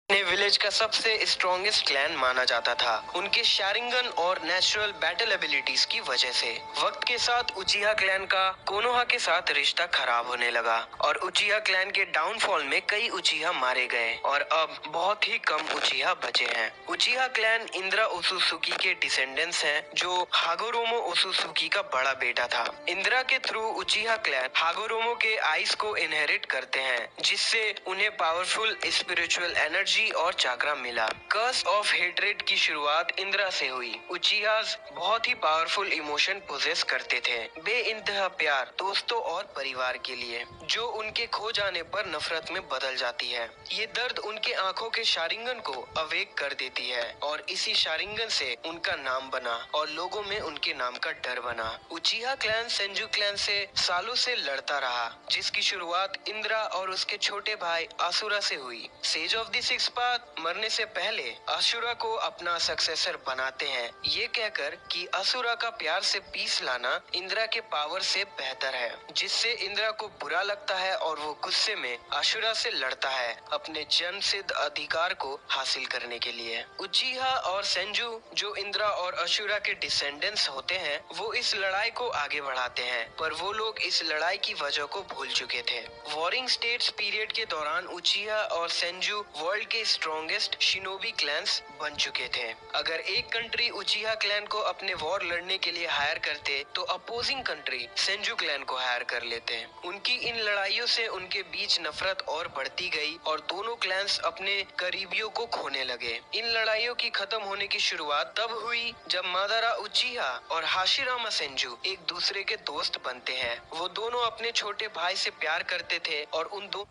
ने विलेज का सबसे स्ट्रॉन्गेस्ट क्लैन माना जाता था उनके शारिंगन और नेचुरल बैटल एबिलिटीज की वजह से। वक्त के साथ उचिहा क्लैन का कोनोहा के साथ रिश्ता खराब होने लगा और उचिहा क्लैन के डाउनफॉल में कई उचिहा मारे गए और अब बहुत ही कम उचिहा बचे हैं। उचिहा क्लैन इंद्रा ओसुसुकी के डिसेंडेंट्स हैं जो हागोरोमो ओसुसुकी का बड़ा बेटा था। इंद्रा के थ्रू उचिहा क्लैन हागोरोमो के आइस को इनहेरिट करते हैं जिससे उन्हें पावरफुल स्पिरिचुअल एनर्जी और चाक्रा मिला। कर्स ऑफ हेट्रेड की शुरुआत इंद्रा से हुई। उचिहास बहुत ही पावरफुल इमोशन पोजेस करते थे, बेइंतहा प्यार दोस्तों और परिवार के लिए, जो उनके खो जाने पर नफरत में बदल जाती है। ये दर्द उनके आंखों के शारिंगन को अवेक कर देती है और इसी शारिंगन से उनका नाम बना और लोगों में उनके नाम का डर बना। उचिहा क्लैन सेंजू क्लैन से सालों से लड़ता रहा, जिसकी शुरुआत इंद्रा और उसके छोटे भाई आसुरा से हुई। Sage of the six path मरने से पहले असुरा को अपना सक्सेसर बनाते हैं, ये कहकर कि असुरा का प्यार से पीस लाना इंद्रा के पावर से बेहतर है, जिससे इंद्रा को बुरा लगता है और वो गुस्से में असुरा से लड़ता है अपने जन्म सिद्ध अधिकार को हासिल करने के लिए। उचिहा और सेंजू जो इंद्रा और असुरा के डिसेंडेंट्स होते हैं, वो इस लड़ाई को आगे बढ़ाते हैं, पर वो लोग इस लड़ाई की वजह को भूल चुके थे। वॉरिंग स्टेट्स पीरियड के दौरान उचिहा और सेंजू वर्ल्ड के स्ट्रॉन्गेस्ट शिनोबी क्लैंस बन चुके थे। अगर एक कंट्री उचिहा क्लैन को अपने वॉर लड़ने के लिए हायर करते तो अपोजिंग कंट्री सेंजू क्लैन को हायर कर लेते। उनकी इन लड़ाइयों से उनके बीच नफरत और बढ़ती गई और दोनों क्लैंस अपने करीबियों को खोने लगे। इन लड़ाइयों की खत्म होने की शुरुआत तब हुई जब मादारा उचिहा और हाशिरामा सेंजू एक दूसरे के दोस्त बनते हैं। वो दोनों अपने छोटे भाई से प्यार करते थे और उन दो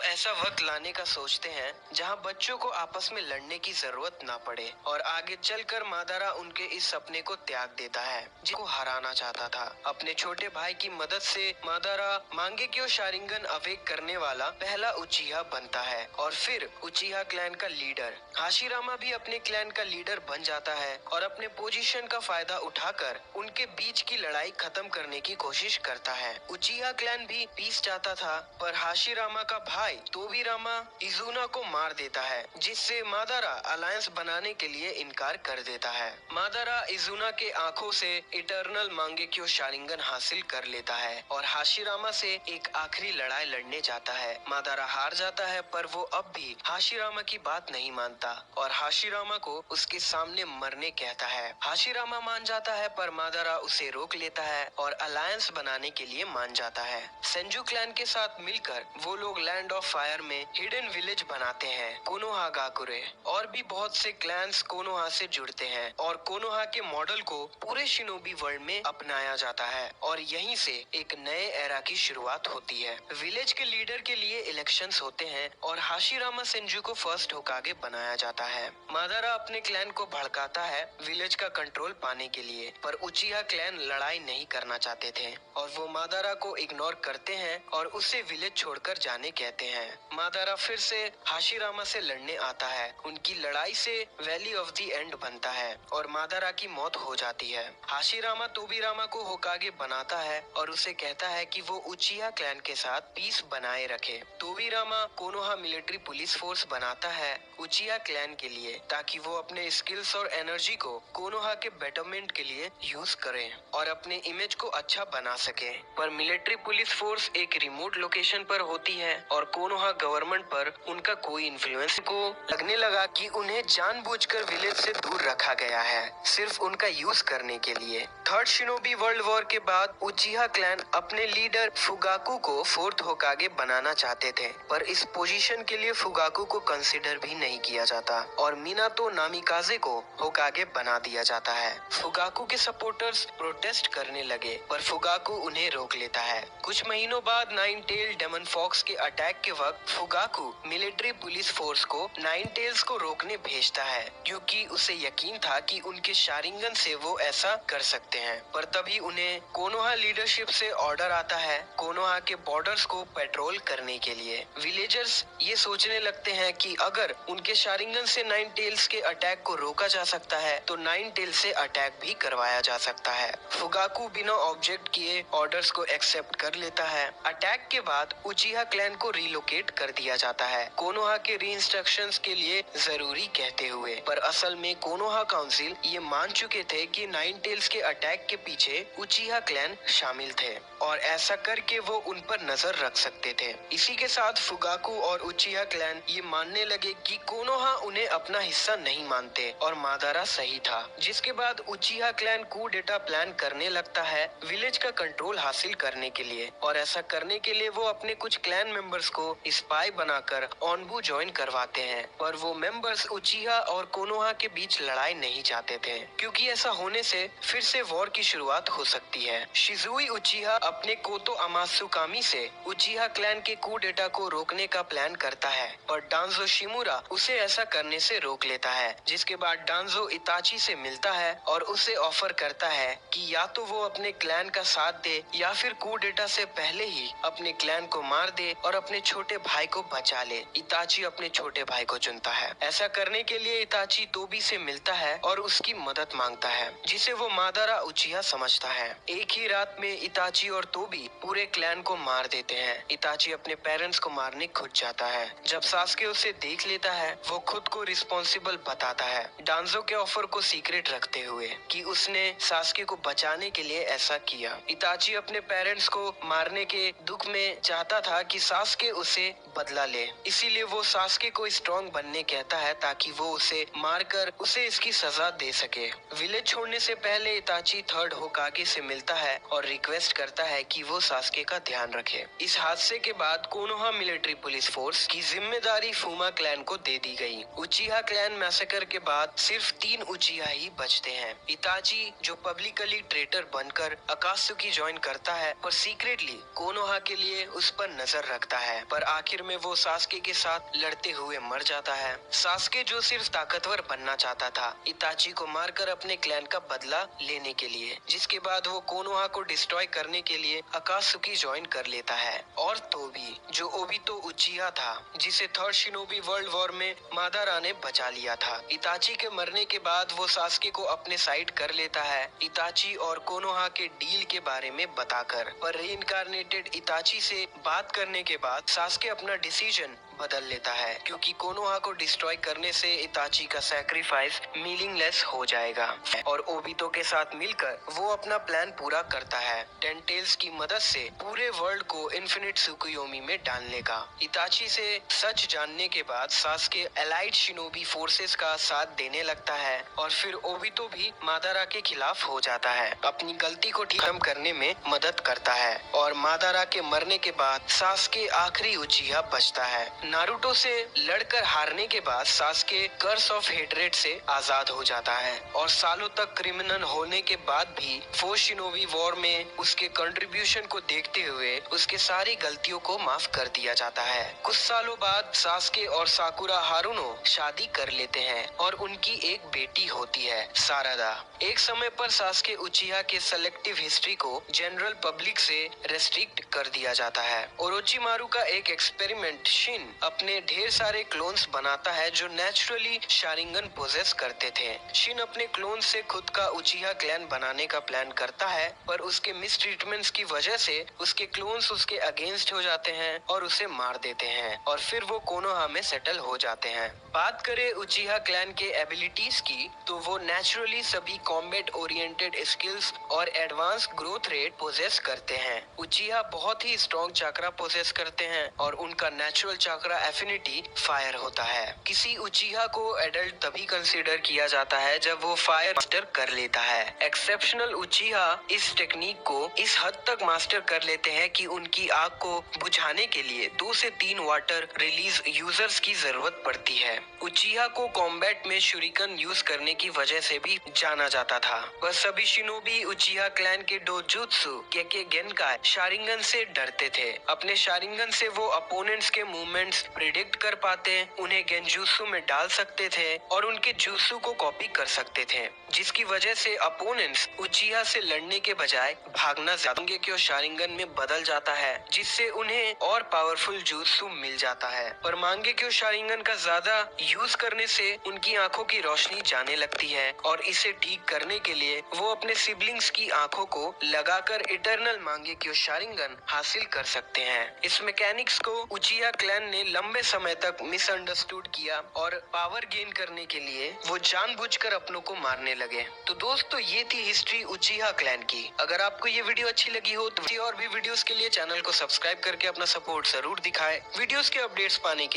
ऐसा वक्त लाने का सोचते हैं जहां बच्चों को आपस में लड़ने की जरूरत ना पड़े और आगे चलकर मादारा उनके इस सपने को त्याग देता है जिसको हराना चाहता था। अपने छोटे भाई की मदद से मादारा मांगेक्यो शारिंगन अवेक करने वाला पहला उचिहा बनता है और फिर उचिहा क्लैन का लीडर। हाशिरामा भी अपने क्लैन का लीडर बन जाता है और अपने पोजीशन का फायदा उठाकर उनके बीच की लड़ाई खत्म करने की कोशिश करता है। उचिहा क्लैन भी पीस चाहता था, पर हाशिरामा का भाई तोबिरामा इजुना को मार देता है, जिससे मादारा अलायंस बनाने के लिए इनकार कर देता है। मादारा इजुना के आंखों से इटर्नल मांगेक्यो शारिंगन हासिल कर लेता है और हाशिरामा से एक आखिरी लड़ाई लड़ने जाता है। मादारा हार जाता है, पर वो अब भी हाशिरामा की बात नहीं मानता और हाशिरामा को उसके सामने मरने कहता है। हाशिरामा मान जाता है, पर मादारा उसे रोक लेता है और अलायंस बनाने के लिए मान जाता है। सेंजू क्लैन के साथ मिलकर वो लोग लैंड ऑफ फायर में हिडन विलेज बनाते हैं कोनोहागाकुरे। और भी बहुत से क्लैंस कोनोहा से जुड़ते हैं और कोनोहा के मॉडल को पूरे शिनोबी वर्ल्ड में अपनाया जाता है और यहीं से एक नए एरा की शुरुआत होती है। विलेज के लीडर के लिए इलेक्शंस होते हैं और हाशिरामा सेंजू को फर्स्ट होकागे बनाया जाता है। मादारा अपने क्लैन को भड़काता है विलेज का कंट्रोल पाने के लिए, पर उचिहा क्लैन लड़ाई नहीं करना चाहते थे और वो मादारा को इग्नोर करते हैं और उसे विलेज छोड़कर जाने कहते हैं। मादारा फिर से हाशिरामा से लड़ने आता है। उनकी लड़ाई से वैली ऑफ द एंड बनता है और मादारा की मौत हो जाती है। हाशिरामा तोबिरामा को होकागे बनाता है और उसे कहता है कि वो उचिहा क्लैन के साथ पीस बनाए रखे। तोबिरामा कोनोहा मिलिट्री पुलिस फोर्स बनाता है उचिहा क्लैन के लिए, ताकि वो अपने स्किल्स और एनर्जी को कोनोहा के बेटरमेंट के लिए यूज करें और अपने इमेज को अच्छा बना सके। पर मिलिट्री पुलिस फोर्स एक रिमोट लोकेशन पर होती है और कोनोहा गवर्नमेंट पर उनका कोई इन्फ्लुएंस को लगने लगा कि उन्हें जानबूझकर विलेज से दूर रखा गया है, सिर्फ उनका यूज करने के लिए। थर्ड शिनोबी वर्ल्ड वॉर के बाद उचिहा क्लैन अपने लीडर फुगाकू को फोर्थ होकागे बनाना चाहते थे, पर इस पोजीशन के लिए फुगाकू को कंसिडर भी नहीं किया जाता और मिनातो नामिकाजे को होकागे बना दिया जाता है। फुगाकू के सपोर्टर्स प्रोटेस्ट करने लगे, पर फुगाकू उन्हें रोक लेता है। कुछ महीनों बाद नाइन टेल डेमन फॉक्स के अटैक के वक्त फुगाकू मिलिट्री पुलिस फोर्स को नाइन टेल्स को रोकने भेजता है, क्योंकि उसे यकीन था कि उनके शारिंगन से वो ऐसा कर सकते हैं। पर तभी उन्हें कोनोहा लीडरशिप से ऑर्डर आता है कोनोहा के बॉर्डर्स को पेट्रोल करने के लिए। विलेजर्स ये सोचने लगते हैं कि अगर उनके शारिंगन से नाइन टेल्स के अटैक को रोका जा सकता है तो नाइन टेल से अटैक भी करवाया जा सकता है। फुगाकू बिना ऑब्जेक्ट किए ऑर्डर्स को एक्सेप्ट कर लेता है। अटैक के बाद उचिहा क्लैन को रिलोकेट रिलोकेट कर दिया जाता है, कोनोहा के रीइंस्ट्रक्शंस के लिए जरूरी कहते हुए। पर असल में कोनोहा काउंसिल ये मान चुके थे कि नाइन टेल्स के अटैक के पीछे उचिहा क्लैन शामिल थे और ऐसा करके वो उन पर नजर रख सकते थे। इसी के साथ फुगाकू और उचिहा क्लैन ये मानने लगे कि कोनोहा उन्हें अपना हिस्सा नहीं मानते और मादारा सही था। जिसके बाद उचिहा क्लैन कू डेटा प्लान करने लगता है विलेज का कंट्रोल हासिल करने के लिए, और ऐसा करने के लिए वो अपने कुछ क्लैन मेंबर्स को स्पाई बनाकर ओनबू ज्वाइन करवाते हैं। पर वो मेंबर्स उचिहा और कोनोहा के बीच लड़ाई नहीं चाहते थे, क्योंकि ऐसा होने से फिर से वॉर की शुरुआत हो सकती है। शिजुई उचिहा अपने कोतो अमात्सुकामी से उचिहा क्लैन के कू डेटा को रोकने का प्लान करता है, पर डांजो शिमुरा उसे ऐसा करने से रोक लेता है। जिसके बाद डांजो इताची से मिलता है और उसे ऑफर करता है कि या तो वो अपने क्लैन का साथ दे या फिर कू डेटा से पहले ही अपने क्लैन को मार दे और अपने छोटे भाई को बचा ले। इताची अपने छोटे भाई को चुनता है। ऐसा करने के लिए इताची तोबी से मिलता है और उसकी मदद मांगता है, जिसे वो मादारा उचिहा समझता है। एक ही रात में इताची और तोबी पूरे क्लैन को मार देते हैं। इताची अपने पेरेंट्स को मारने खुद जाता है। जब सास्के उसे देख लेता है वो खुद को रिस्पॉन्सिबल बताता है, डांजो के ऑफर को सीक्रेट रखते हुए कि उसने सास्के को बचाने के लिए ऐसा किया। इताची अपने पेरेंट्स को मारने के दुख में चाहता था कि सास्के उसे बदला ले, इसीलिए वो सास्के को स्ट्रॉन्ग बनने कहता है ताकि वो उसे मारकर उसे इसकी सजा दे सके। विलेज छोड़ने से पहले इताची थर्ड होकागे से मिलता है और रिक्वेस्ट करता है कि वो सास्के का ध्यान रखे। इस हादसे के बाद कोनोहा मिलिट्री पुलिस फोर्स की जिम्मेदारी फूमा क्लैन को दे दी गई। उचिहा क्लैन मैसेकर के बाद सिर्फ 3 उचिहा ही बचते हैं। इताची जो पब्लिकली ट्रेटर बनकर अकात्सुकी ज्वाइन करता है पर सीक्रेटली कोनोहा के लिए उस पर नजर रखता है, पर आखिर में वो सास्के के साथ लड़ते हुए मर जाता है। सास्के जो सिर्फ ताकतवर बनना चाहता था, इताची को मारकर अपने क्लैन का बदला लेने के लिए, जिसके बाद वो कोनोहा को डिस्ट्रॉय करने के लिए अकात्सुकी ज्वाइन कर लेता है। और तोबी जो ओबितो उचिहा था, जिसे थर्ड शिनोबी वर्ल्ड वॉर में मादारा ने बचा लिया था। इताची के मरने के बाद वो सास्के को अपने साइड कर लेता है, इताची और कोनोहा के डील के बारे में बताकर। पर रीइंकार्नेटेड इताची से बात करने के बाद सास्के अपना डिसीजन बदल लेता है, क्योंकि कोनोहा को डिस्ट्रॉय करने से इताची का सैक्रिफाइस मीनिंगलेस हो जाएगा और ओबितो के साथ मिलकर वो अपना प्लान पूरा करता है, टेन टेल्स की मदद से पूरे वर्ल्ड को इन्फिनिट सुकुयोमी में डालने का। इताची से सच जानने के बाद सास्के एलाइड शिनोबी फोर्सेस का साथ देने लगता है और फिर ओबितो भी मादारा के खिलाफ हो जाता है, अपनी गलती को ठीक करने में मदद करता है। और मादारा के मरने के बाद सास्के आखिरी उचिहा बचता है। नारुतो से लड़कर हारने के बाद सास्के कर्स ऑफ हेट्रेड से आजाद हो जाता है और सालों तक क्रिमिनल होने के बाद भी फोर्थ शिनोबी वॉर में उसके कंट्रीब्यूशन को देखते हुए उसके सारी गलतियों को माफ कर दिया जाता है। कुछ सालों बाद सास्के और साकुरा हारुनो शादी कर लेते हैं और उनकी एक बेटी होती है, सारादा। एक समय पर सास्के उचिहा के सेलेक्टिव हिस्ट्री को जनरल पब्लिक से रेस्ट्रिक्ट कर दिया जाता है। ओरोचिमारू का एक एक्सपेरिमेंट शिन अपने ढेर सारे क्लोन्स बनाता है जो नेचुरली शारिंगन पोजेस करते थे। शिन अपने क्लोन से खुद का उचिहा क्लैन बनाने का प्लान करता है, पर उसके मिसट्रीटमेंट्स की वजह से उसके क्लोन्स उसके अगेंस्ट हो जाते हैं और उसे मार देते हैं और फिर वो कोनोहा में सेटल हो जाते हैं। बात करें उचिहा क्लैन के एबिलिटीज की, तो वो नेचुरली सभी कॉम्बैट ओरिएंटेड स्किल्स और एडवांस ग्रोथ रेट पोजेस करते हैं। उचिहा बहुत ही स्ट्रॉन्ग चक्रा पोजेस करते हैं और उनका नेचुरल चक्रा एफिनिटी फायर होता है। किसी उचिहा को एडल्ट तभी कंसीडर किया जाता है जब वो फायर मास्टर कर लेता है। एक्सेप्शनल उचिहा इस टेक्निक को इस हद तक मास्टर कर लेते हैं कि उनकी आग को बुझाने के लिए 2 से 3 वाटर रिलीज यूजर्स की जरूरत पड़ती है। उचिहा को कॉम्बैट में शुरिकन यूज करने की वजह से भी जाना जाता था। वह सभी शिनोबी उचिहा क्लैन के डोजुत्सु केके गेनकाई शारिंगन से डरते थे। अपने शारिंगन से वो अपोनेंट्स के मूवमेंट मूवमेंट्स प्रिडिक्ट कर पाते, उन्हें गेंजुत्सु में डाल सकते थे और उनके जुत्सु को कॉपी कर सकते थे, जिसकी वजह से अपोनेंट्स उचिहा से लड़ने के बजाय भागना मांगेक्यो शारिंगन में बदल जाता है, जिससे उन्हें और पावरफुल जुत्सु मिल जाता है। पर मांगेक्यो शारिंगन का ज्यादा यूज करने से उनकी आंखों की रोशनी जाने लगती है और इसे ठीक करने के लिए वो अपने सिबलिंग्स की आंखों को लगाकर इटर्नल मांगेक्यो शारिंगन हासिल कर सकते हैं। इस मैकेनिक्स को उचिहा क्लैन ने लंबे समय तक मिसअंडरस्टूड किया और पावर गेन करने के लिए वो जानबूझकर अपनों को मारने लगे। तो दोस्तों, ये थी हिस्ट्री उचिहा क्लैन की। अगर आपको ये वीडियो अच्छी लगी हो तो और भी वीडियोस के लिए चैनल को सब्सक्राइब करके अपना सपोर्ट जरूर दिखाएं। वीडियोस के अपडेट्स पाने के